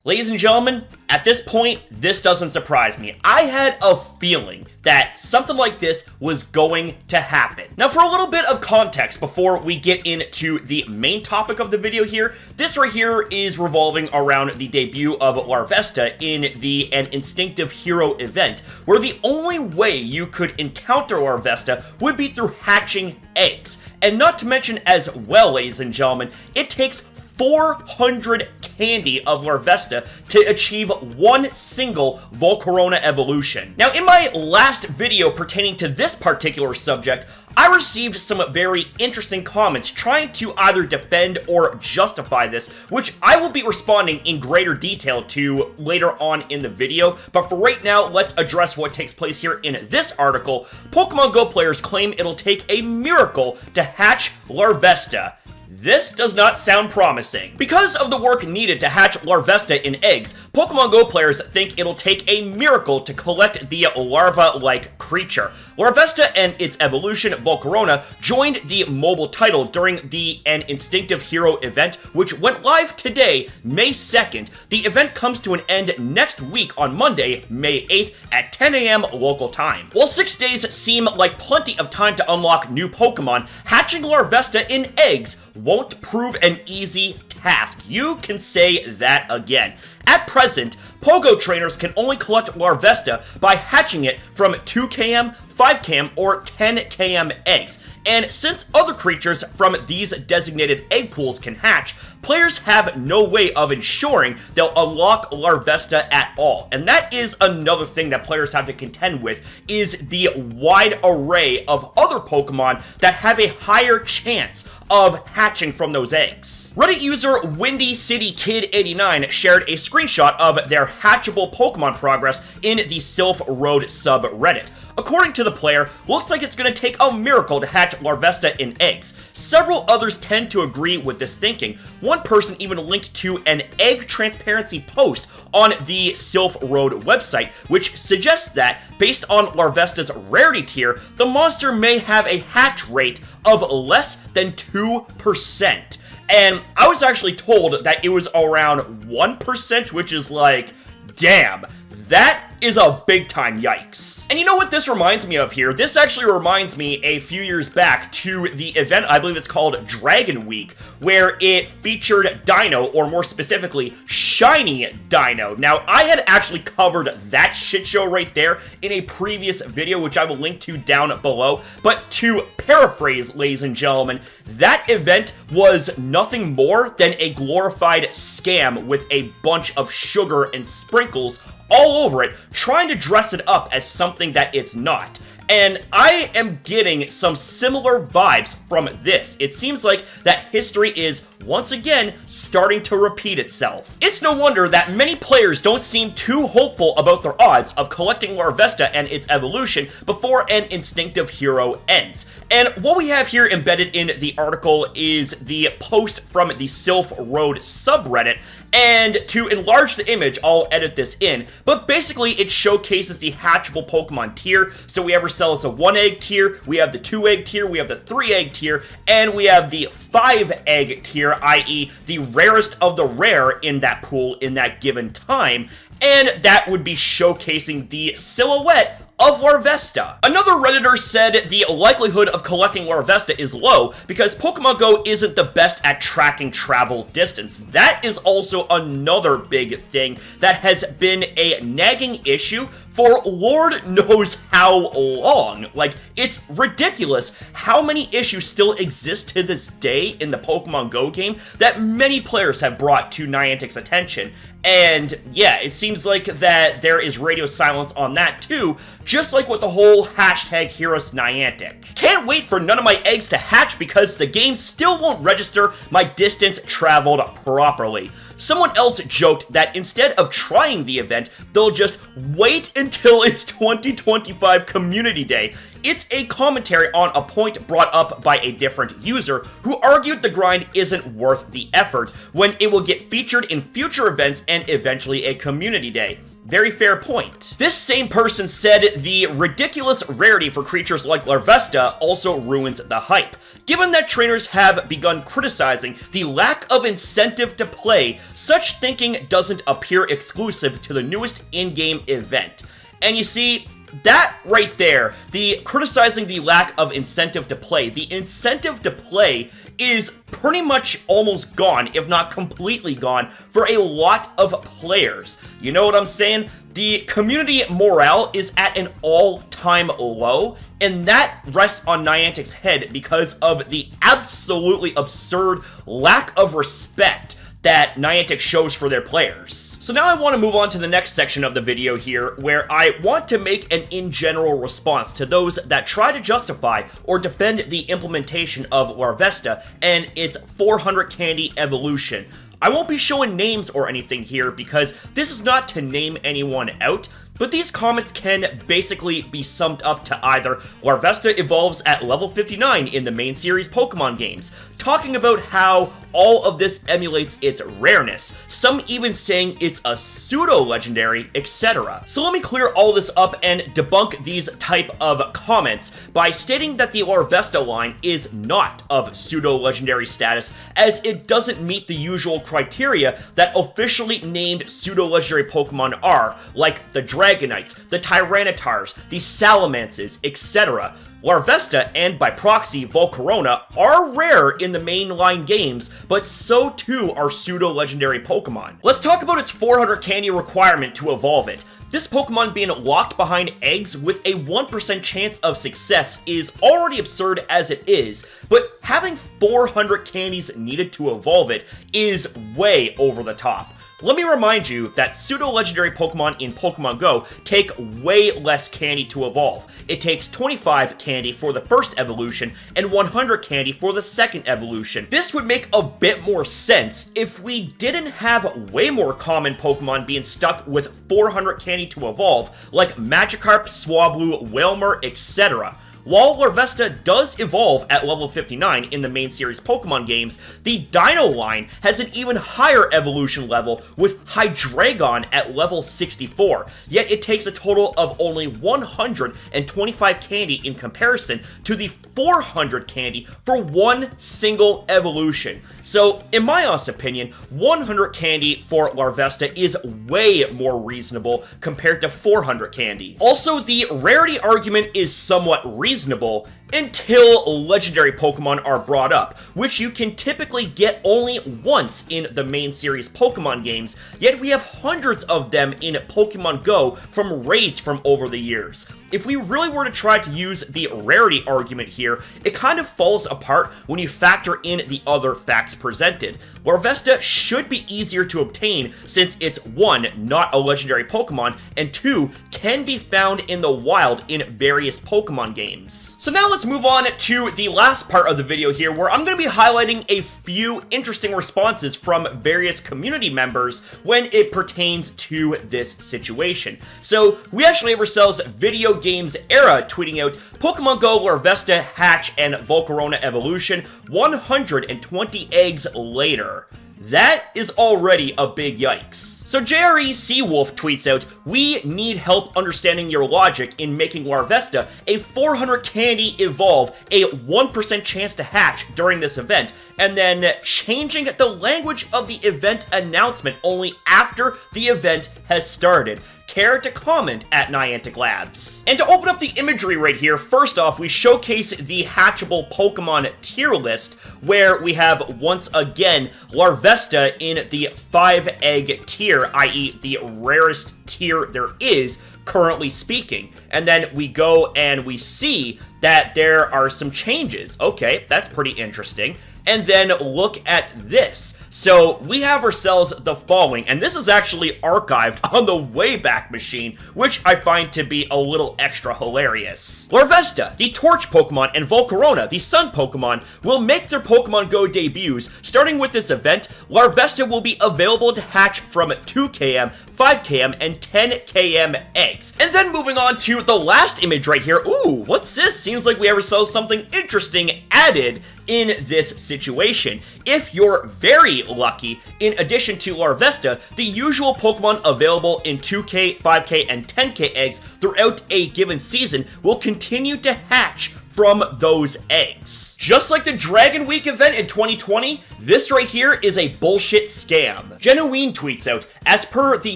Ladies and gentlemen, at this point, this doesn't surprise me. I had a feeling that something like this was going to happen. Now, for a little bit of context before we get into the main topic of the video here, this right here is revolving around the debut of Larvesta in the An Instinctive Hero event, where the only way you could encounter Larvesta would be through hatching eggs. And not to mention as well, ladies and gentlemen, it takes 400 candy of Larvesta to achieve one single Volcarona evolution. Now, in my last video pertaining to this particular subject, I received some very interesting comments trying to either defend or justify this, which I will be responding in greater detail to later on in the video. But for right now, let's address what takes place here in this article. Pokemon Go players claim it'll take a miracle to hatch Larvesta. This does not sound promising. Because of the work needed to hatch Larvesta in eggs, Pokemon Go players think it'll take a miracle to collect the larva-like creature. Larvesta and its evolution, Volcarona, joined the mobile title during the An Instinctive Hero event, which went live today, May 2nd. The event comes to an end next week on Monday, May 8th at 10 a.m. local time. While 6 days seem like plenty of time to unlock new Pokemon, hatching Larvesta in eggs won't prove an easy task. You can say that again. At present, Pogo trainers can only collect Larvesta by hatching it from 2km, 5km, or 10km eggs. And since other creatures from these designated egg pools can hatch, players have no way of ensuring they'll unlock Larvesta at all. And that is another thing that players have to contend with, is the wide array of other Pokemon that have a higher chance of hatching from those eggs. Reddit user Windy City Kid 89 shared a screenshot of their hatchable Pokemon progress in the Sylph Road subreddit. According to the player, looks like it's going to take a miracle to hatch Larvesta in eggs. Several others tend to agree with this thinking. One person even linked to an egg transparency post on the Sylph Road website, which suggests that, based on Larvesta's rarity tier, the monster may have a hatch rate of less than 2%. And I was actually told that it was around 1%, which is like, damn, that is a big-time yikes. And you know what this reminds me of here? This actually reminds me a few years back to the event, I believe it's called Dragon Week, where it featured Dino, or more specifically, Shiny Dino. Now, I had actually covered that shit show right there in a previous video, which I will link to down below. But to paraphrase, ladies and gentlemen, that event was nothing more than a glorified scam with a bunch of sugar and sprinkles all over it, trying to dress it up as something that it's not. And I am getting some similar vibes from this. It seems like that history is, once again, starting to repeat itself. It's no wonder that many players don't seem too hopeful about their odds of collecting Larvesta and its evolution before An Instinctive Hero ends. And what we have here embedded in the article is the post from the Sylph Road subreddit. And to enlarge the image, I'll edit this in, but basically it showcases the hatchable Pokemon tier. So we have ourselves a 1-egg tier, we have the 2-egg tier, we have the 3-egg tier, and we have the 5-egg tier, i.e. the rarest of the rare in that pool in that given time. And that would be showcasing the silhouette of Larvesta. Another Redditor said the likelihood of collecting Larvesta is low because Pokemon Go isn't the best at tracking travel distance. That is also another big thing that has been a nagging issue for Lord knows how long. Like, it's ridiculous how many issues still exist to this day in the Pokemon Go game that many players have brought to Niantic's attention. And yeah, it seems like that there is radio silence on that too, just like with the whole hashtag Heroes Niantic. Can't wait for none of my eggs to hatch because the game still won't register my distance traveled properly. Someone else joked that instead of trying the event, they'll just wait until it's 2025 Community Day. It's a commentary on a point brought up by a different user who argued the grind isn't worth the effort when it will get featured in future events and eventually a Community Day. Very fair point. This same person said the ridiculous rarity for creatures like Larvesta also ruins the hype, given that trainers have begun criticizing the lack of incentive to play. Such thinking doesn't appear exclusive to the newest in-game event. And you see, that right there, the criticizing the lack of incentive to play, the incentive to play is pretty much almost gone, if not completely gone, for a lot of players. You know what I'm saying? The community morale is at an all-time low, and that rests on Niantic's head because of the absolutely absurd lack of respect that Niantic shows for their players. So now I want to move on to the next section of the video here, where I want to make an in-general response to those that try to justify or defend the implementation of Larvesta and its 400 candy evolution. I won't be showing names or anything here because this is not to name anyone out, but these comments can basically be summed up to either Larvesta evolves at level 59 in the main series Pokemon games, talking about how all of this emulates its rareness, some even saying it's a pseudo-legendary, etc. So let me clear all this up and debunk these type of comments by stating that the Larvesta line is not of pseudo-legendary status, as it doesn't meet the usual criteria that officially named pseudo-legendary Pokemon are, like the Dragonites, the Tyrannitars, the Salamances, etc. Larvesta, and by proxy, Volcarona, are rare in the mainline games, but so too are pseudo-legendary Pokemon. Let's talk about its 400 candy requirement to evolve it. This Pokemon being locked behind eggs with a 1% chance of success is already absurd as it is, but having 400 candies needed to evolve it is way over the top. Let me remind you that pseudo-legendary Pokemon in Pokemon Go take way less candy to evolve. It takes 25 candy for the first evolution and 100 candy for the second evolution. This would make a bit more sense if we didn't have way more common Pokemon being stuck with 400 candy to evolve, like Magikarp, Swablu, Wailmer, etc. While Larvesta does evolve at level 59 in the main series Pokemon games, the Dino line has an even higher evolution level with Hydreigon at level 64, yet it takes a total of only 125 candy in comparison to the 400 candy for one single evolution. So, in my honest opinion, 100 candy for Larvesta is way more reasonable compared to 400 candy. Also, the rarity argument is somewhat reasonable until legendary Pokemon are brought up, which you can typically get only once in the main series Pokemon games, yet we have hundreds of them in Pokemon Go from raids from over the years. If we really were to try to use the rarity argument here, it kind of falls apart when you factor in the other facts presented. Larvesta should be easier to obtain since it's 1, not a legendary Pokemon, and 2, can be found in the wild in various Pokemon games. So now let's move on to the last part of the video here, where I'm going to be highlighting a few interesting responses from various community members when it pertains to this situation. So we actually have ourselves Video Games Era tweeting out, Pokemon Go Larvesta Hatch and Volcarona Evolution 120 eggs later. That is already a big yikes. So JRE Seawolf tweets out, we need help understanding your logic in making Larvesta a 400 candy evolve, a 1% chance to hatch during this event, and then changing the language of the event announcement only after the event has started. Care to comment at Niantic Labs. And to open up the imagery right here, first off, we showcase the hatchable Pokemon tier list, where we have, once again, Larvesta in the 5-egg tier, i.e. the rarest tier there is, currently speaking. And then we go and we see that there are some changes. Okay, that's pretty interesting. And then look at this. So we have ourselves the following, and this is actually archived on the Wayback Machine, which I find to be a little extra hilarious. Larvesta, the Torch Pokemon, and Volcarona, the Sun Pokemon, will make their Pokemon Go debuts. Starting with this event, Larvesta will be available to hatch from 2km, 5km, and 10km eggs. And then moving on to the last image right here. Ooh, what's this? Seems like we have ourselves something interesting added in this situation. If you're very lucky, in addition to Larvesta, the usual Pokemon available in 2K, 5K, and 10K eggs throughout a given season will continue to hatch from those eggs. Just like the Dragon Week event in 2020, this right here is a bullshit scam. Genuine tweets out, as per the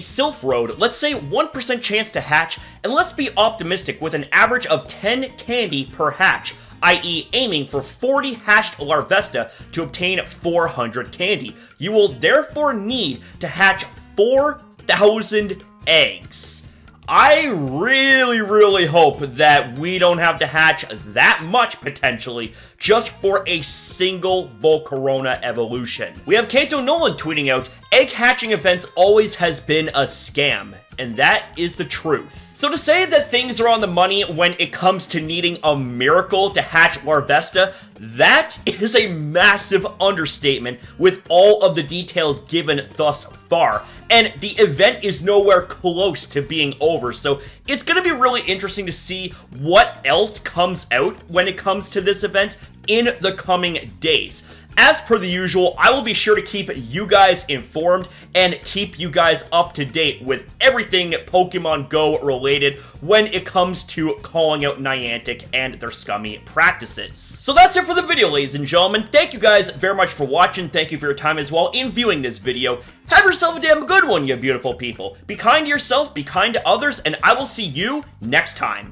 Sylph Road, let's say 1% chance to hatch, and let's be optimistic with an average of 10 candy per hatch, i.e. aiming for 40 hatched Larvesta to obtain 400 candy. You will therefore need to hatch 4,000 eggs. I really hope that we don't have to hatch that much, potentially, just for a single Volcarona evolution. We have Kanto Nolan tweeting out, egg hatching events always has been a scam. And that is the truth. So to say that things are on the money when it comes to needing a miracle to hatch Larvesta, that is a massive understatement with all of the details given thus far. And the event is nowhere close to being over, so it's going to be really interesting to see what else comes out when it comes to this event in the coming days. As per the usual, I will be sure to keep you guys informed and keep you guys up to date with everything Pokemon Go related when it comes to calling out Niantic and their scummy practices. So that's it for the video, ladies and gentlemen. Thank you guys very much for watching. Thank you for your time as well in viewing this video. Have yourself a damn good one, you beautiful people. Be kind to yourself, be kind to others, and I will see you next time.